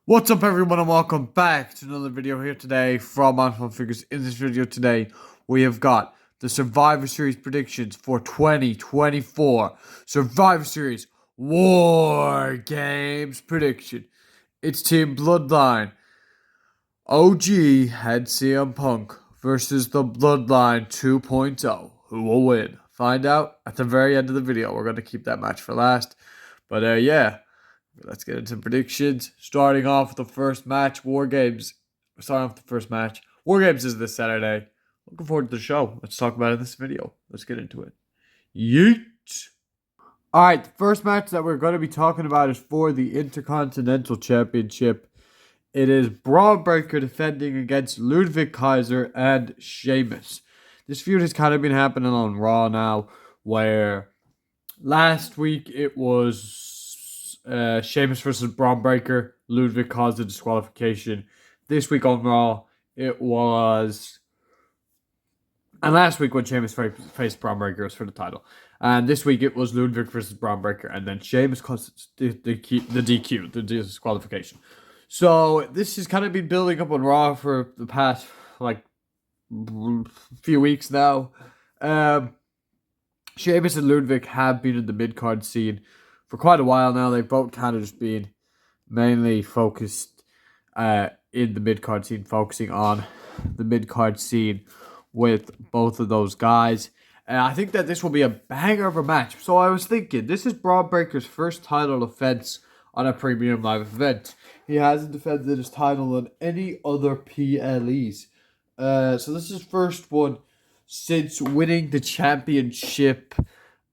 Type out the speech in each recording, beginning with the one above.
What's up, everyone, and welcome back to another video here today from On Figures. In this video today, we have got the Survivor Series predictions for 2024. Survivor Series War Games prediction. It's Team Bloodline. OG had CM Punk versus the Bloodline 2.0. Who will win? Find out at the very end of the video. We're going to keep that match for last. But yeah. Let's get into predictions. Starting off with the first match, War Games. Starting off with the first match. War Games is this Saturday. Looking forward to the show. Let's talk about it in this video. Let's get into it. Yeet! Alright, the first match that we're going to be talking about is for the Intercontinental Championship. It is Braun Breaker defending against Ludwig Kaiser and Sheamus. This feud has kind of been happening on Raw now, where last week it was Sheamus versus Braun Breaker. Ludwig caused a disqualification. This week on Raw, it was. And last week when Sheamus faced Braun Breaker, it was for the title. And this week it was Ludwig versus Braun Breaker. And then Sheamus caused the DQ, the disqualification. So this has kind of been building up on Raw for the past, few weeks now. Sheamus and Ludwig have been in the mid-card scene for quite a while now. They've both kind of just been mainly focused in the mid-card scene, focusing on the mid-card scene with both of those guys. I think that this will be a banger of a match. So I was thinking, this is Braun Breaker's first title defense on a premium live event. He hasn't defended his title on any other PLEs. So this is his first one since winning the championship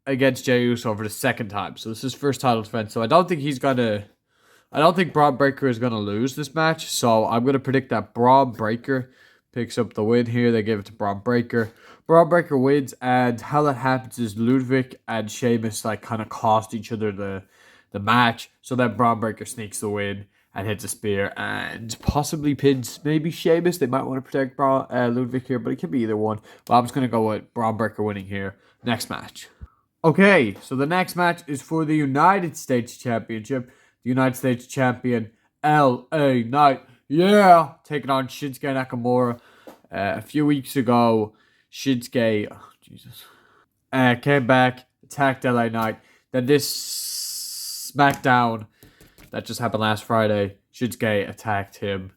against Jey Uso for the second time. So this is his first title defense. So I don't think Braun Breaker is gonna lose this match. So I'm gonna predict that Braun Breaker picks up the win here. They give it to Braun Breaker. Braun Breaker wins, and how that happens is Ludwig and Sheamus kind of cost each other the match. So then Braun Breaker sneaks the win and hits a spear and possibly pins maybe Sheamus. They might want to protect Ludwig here, but it could be either one. But I'm just going to go with Braun Breaker winning here. Next match. Okay, so the next match is for the United States Championship. The United States Champion, LA Knight, taking on Shinsuke Nakamura. A few weeks ago, Shinsuke, came back, attacked LA Knight. Then this SmackDown that just happened last Friday, Shinsuke attacked him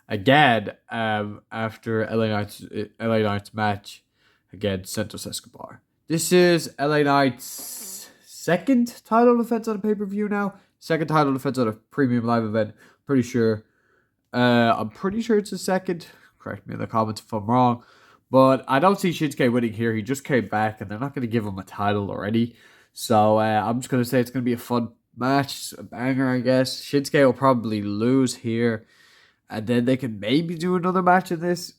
again after LA Knight's match against Santos Escobar. This is LA Knight's second title defense on a pay-per-view now. Second title defense on a premium live event. Pretty sure. I'm pretty sure it's the second. Correct me in the comments if I'm wrong. But I don't see Shinsuke winning here. He just came back, and they're not going to give him a title already. So I'm just going to say it's going to be a fun match. A banger, I guess. Shinsuke will probably lose here. And then they can maybe do another match in this.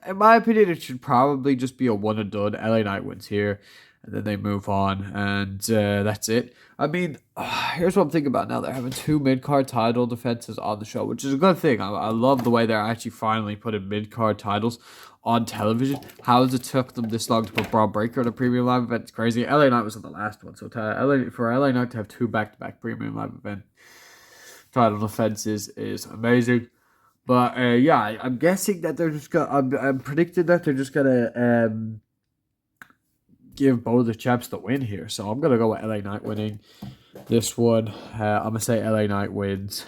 In my opinion, it should probably just be a one and done. LA Knight wins here. And then they move on. And that's it. I mean, here's what I'm thinking about now. They're having two mid-card title defenses on the show, which is a good thing. I love the way they're actually finally putting mid-card titles on television. How has it took them this long to put Braun Breaker on a premium live event? It's crazy. LA Knight was on the last one. So for LA Knight to have two back-to-back premium live event title defenses is amazing. But I'm guessing that they're just gonna. I'm predicting that they're just gonna give both the champs the win here. So I'm gonna go with LA Knight winning this one. I'm gonna say LA Knight wins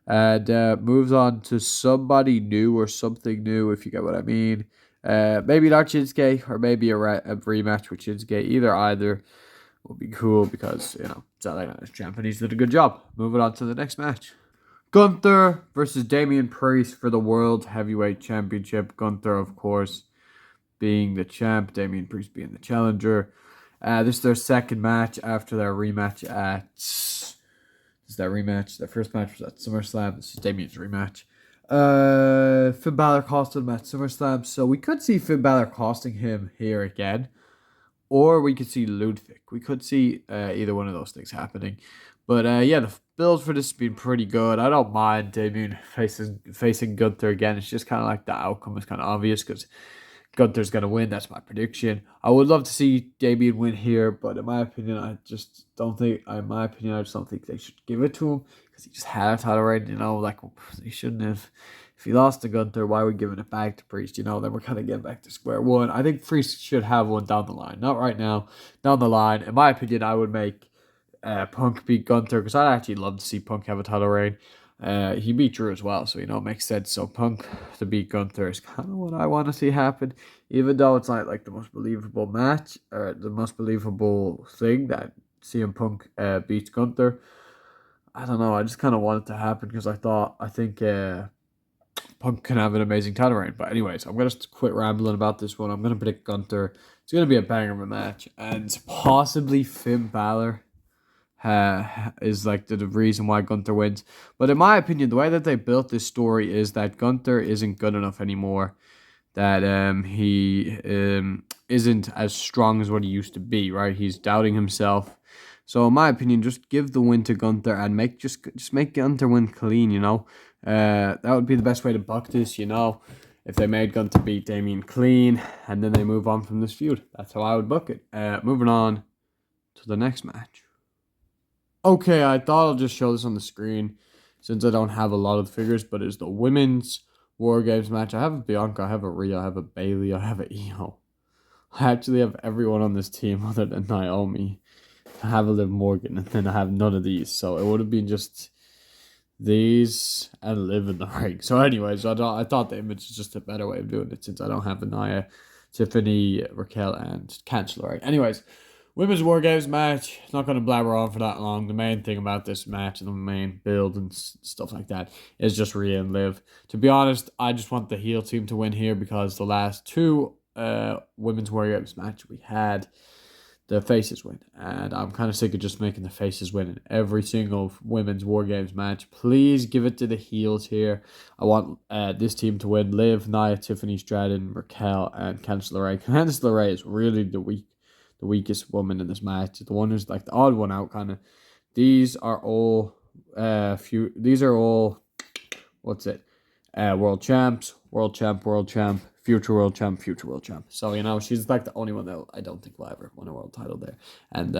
and moves on to somebody new or something new, if you get what I mean. Maybe not Shinsuke, or maybe a rematch with Shinsuke. Either will be cool because it's LA Knight's champ and he's did a good job. Moving on to the next match. Gunther versus Damian Priest for the World Heavyweight Championship. Gunther, of course, being the champ. Damian Priest being the challenger. This is their second match after their rematch at... This is their rematch. Their first match was at SummerSlam. This is Damian's rematch. Finn Balor cost him at SummerSlam. So we could see Finn Balor costing him here again. Or we could see Ludwig. We could see either one of those things happening. But the build for this has been pretty good. I don't mind Damian facing Gunther again. It's just kind of like the outcome is kind of obvious because Gunther's going to win. That's my prediction. I would love to see Damian win here, but in my opinion, I just don't think they should give it to him. because he just had a title reign. Like he shouldn't have. If he lost to Gunther, why are we giving it back to Priest? Then we're kind of getting back to square one. I think Priest should have one down the line, not right now. Down the line, in my opinion, I would make Punk beat Gunther because I'd actually love to see Punk have a title reign. He beat Drew as well, so it makes sense. So Punk to beat Gunther is kind of what I want to see happen, even though it's not like the most believable match or the most believable thing that CM Punk beats Gunther. I don't know. I just kind of want it to happen because I think Punk can have an amazing title reign. But anyways, I'm gonna quit rambling about this one. I'm gonna predict Gunther. It's gonna be a banger of a match, and possibly Finn Balor is like the reason why Gunther wins. But in my opinion, the way that they built this story is that Gunther isn't good enough anymore. That he isn't as strong as what he used to be. Right? He's doubting himself. So in my opinion, just give the win to Gunther and just make Gunther win clean. That would be the best way to book this. If they made Gunther beat Damien clean and then they move on from this feud. That's how I would book it. Moving on to the next match. Okay, I thought I'll just show this on the screen since I don't have a lot of the figures, but it's the women's War Games match. I have a Bianca, I have a Rhea, I have a Bayley, I have a Io. I actually have everyone on this team other than Naomi. I have a Liv Morgan, and then I have none of these. So it would have been just these and Liv in the ring. So anyways, I thought the image is just a better way of doing it since I don't have Anaya, Tiffany, Raquel, and Cancelo. Right? Anyways, Women's War Games match. Not going to blabber on for that long. The main thing about this match and the main build and stuff like that is just Rhea and Liv. To be honest, I just want the heel team to win here because the last two Women's War Games match we had, the faces win. And I'm kind of sick of just making the faces win in every single Women's War Games match. Please give it to the heels here. I want this team to win. Liv, Nia, Tiffany Stratton, Raquel, and Candice LeRae. Candice LeRae is really the weakest woman in this match. The one who's like the odd one out, kind of. These are all what's it? World champs, world champ, future world champ, future world champ. So she's like the only one that I don't think will ever win a world title there, and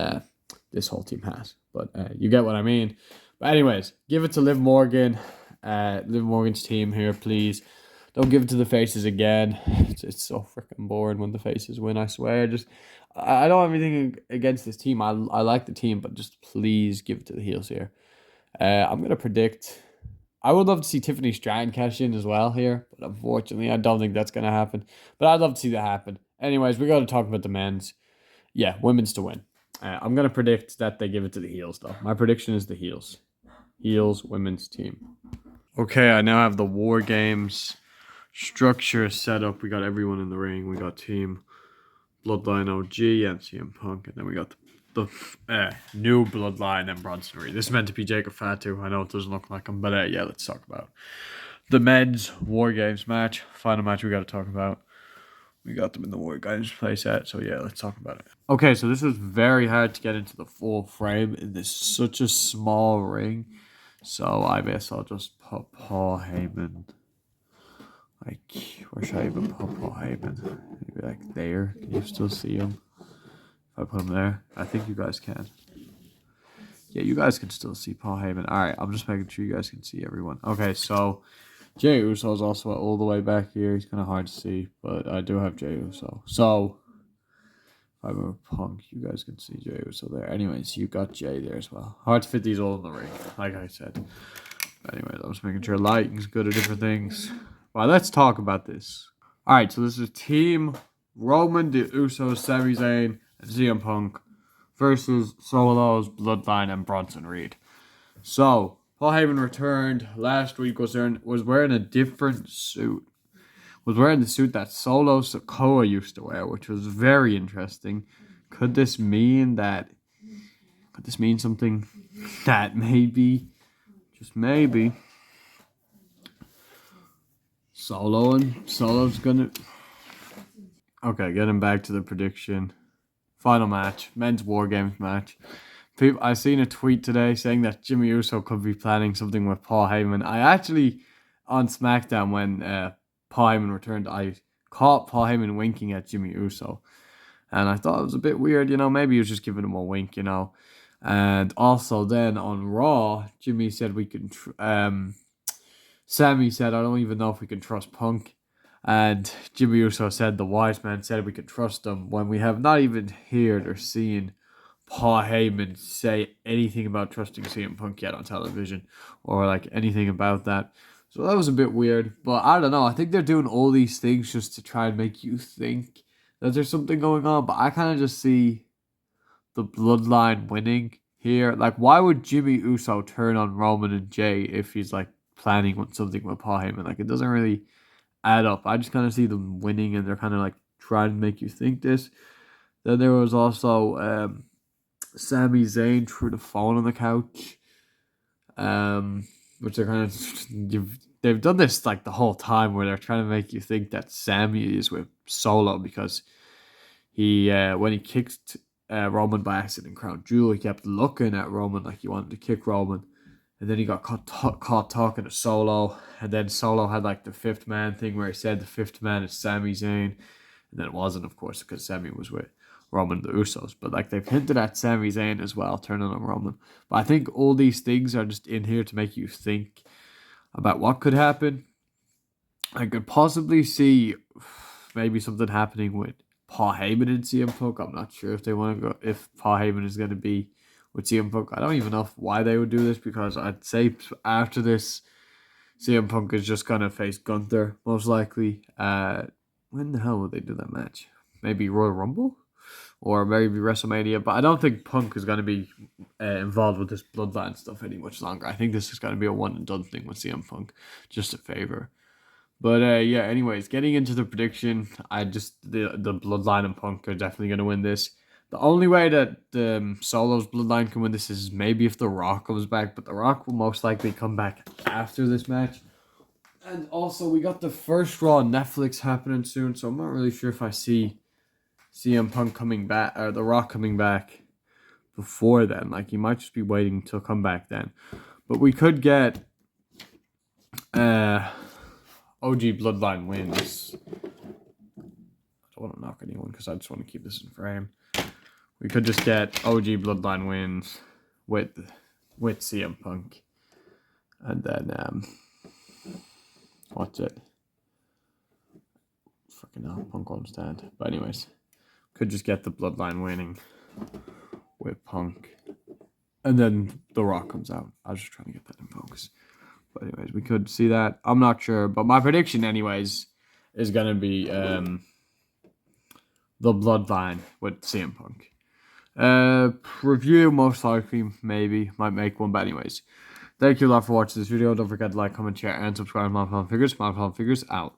this whole team has. But you get what I mean. But anyways, give it to Liv Morgan, Liv Morgan's team here, please. Don't give it to the faces again. It's so freaking boring when the faces win, I swear. I don't have anything against this team. I like the team, but just please give it to the heels here. I'm going to predict... I would love to see Tiffany Stratton cash in as well here, but unfortunately, I don't think that's going to happen. But I'd love to see that happen. Anyways, we got to talk about the men's. Yeah, women's to win. I'm going to predict that they give it to the heels, though. My prediction is the heels. Heels, women's team. Okay, I now have the War Games structure set up. We got everyone in the ring. We got Team Bloodline OG and CM Punk, and then we got the new Bloodline and Bronson Reed. This is meant to be Jacob Fatu. I know it doesn't look like him, but yeah, let's talk about the men's War Games match. Final match we got to talk about. We got them in the War Games playset, so yeah, let's talk about it. Okay, so this was very hard to get into the full frame in this such a small ring. So I guess I'll just put Paul Heyman. Like, where should I even put Paul Heyman? Maybe like there. Can you still see him? If I put him there, I think you guys can. Yeah, you guys can still see Paul Heyman. Alright, I'm just making sure you guys can see everyone. Okay, so Jey Uso is also all the way back here. He's kind of hard to see, but I do have Jey Uso. So, if I move Punk, you guys can see Jey Uso there. Anyways, you got Jey there as well. Hard to fit these all in the ring, like I said. Anyways, I'm just making sure lighting's good at different things. Well, let's talk about this. Alright, so this is Team Roman, the Usos, Sami Zayn, and CM Punk versus Solos, Bloodline, and Bronson Reed. So, Paul Heyman returned last week, was wearing a different suit. Was wearing the suit that Solo Sikoa used to wear, which was very interesting. Could this mean something that maybe, just maybe, Solo's gonna... Okay, getting back to the prediction. Final match, men's War Games match. I seen a tweet today saying that Jimmy Uso could be planning something with Paul Heyman. I actually, on SmackDown, when Paul Heyman returned, I caught Paul Heyman winking at Jimmy Uso. And I thought it was a bit weird, maybe he was just giving him a wink, And also then on Raw, Jimmy said we can. Sammy said, I don't even know if we can trust Punk. And Jimmy Uso said, the wise man said we can trust him, when we have not even heard or seen Paul Heyman say anything about trusting CM Punk yet on television, or like anything about that. So that was a bit weird. But I don't know. I think they're doing all these things just to try and make you think that there's something going on. But I kind of just see the bloodline winning here. Like, why would Jimmy Uso turn on Roman and Jay if he's like planning on something with Paul Heyman? Like, it doesn't really add up. I just kind of see them winning, and they're kind of like trying to make you think this. Then there was also Sami Zayn through the phone on the couch, which they're kind of they've done this like the whole time, where they're trying to make you think that Sami is with Solo because he when he kicked Roman by accident in Crown Jewel, he kept looking at Roman like he wanted to kick Roman. And then he got caught talking to Solo. And then Solo had like the fifth man thing where he said the fifth man is Sami Zayn. And then it wasn't, of course, because Sami was with Roman the Usos. But like they've hinted at Sami Zayn as well, turning on Roman. But I think all these things are just in here to make you think about what could happen. I could possibly see maybe something happening with Paul Heyman and CM Punk. I'm not sure if they want to go, if Paul Heyman is going to be with CM Punk. I don't even know why they would do this, because I'd say after this, CM Punk is just going to face Gunther, most likely. When the hell would they do that match? Maybe Royal Rumble? Or maybe WrestleMania. But I don't think Punk is going to be involved with this bloodline stuff any much longer. I think this is going to be a one and done thing with CM Punk. Just a favor. But yeah, anyways, getting into the prediction, the Bloodline and Punk are definitely going to win this. The only way that Solo's Bloodline can win this is maybe if The Rock comes back, but The Rock will most likely come back after this match. And also, we got the first Raw on Netflix happening soon, so I'm not really sure if I see CM Punk coming back, or The Rock coming back before then. Like, he might just be waiting to come back then. But we could get OG Bloodline wins. I don't want to knock anyone because I just want to keep this in frame. We could just get OG Bloodline wins with CM Punk. And then, what's it? Fucking hell, Punk won't stand. But anyways, could just get the Bloodline winning with Punk. And then The Rock comes out. I was just trying to get that in focus. But anyways, we could see that. I'm not sure. But my prediction, anyways, is going to be the Bloodline with CM Punk. Review, most likely, maybe. Might make one. But anyways, thank you a lot for watching this video. Don't forget to like, comment, share, and subscribe. My Figures out.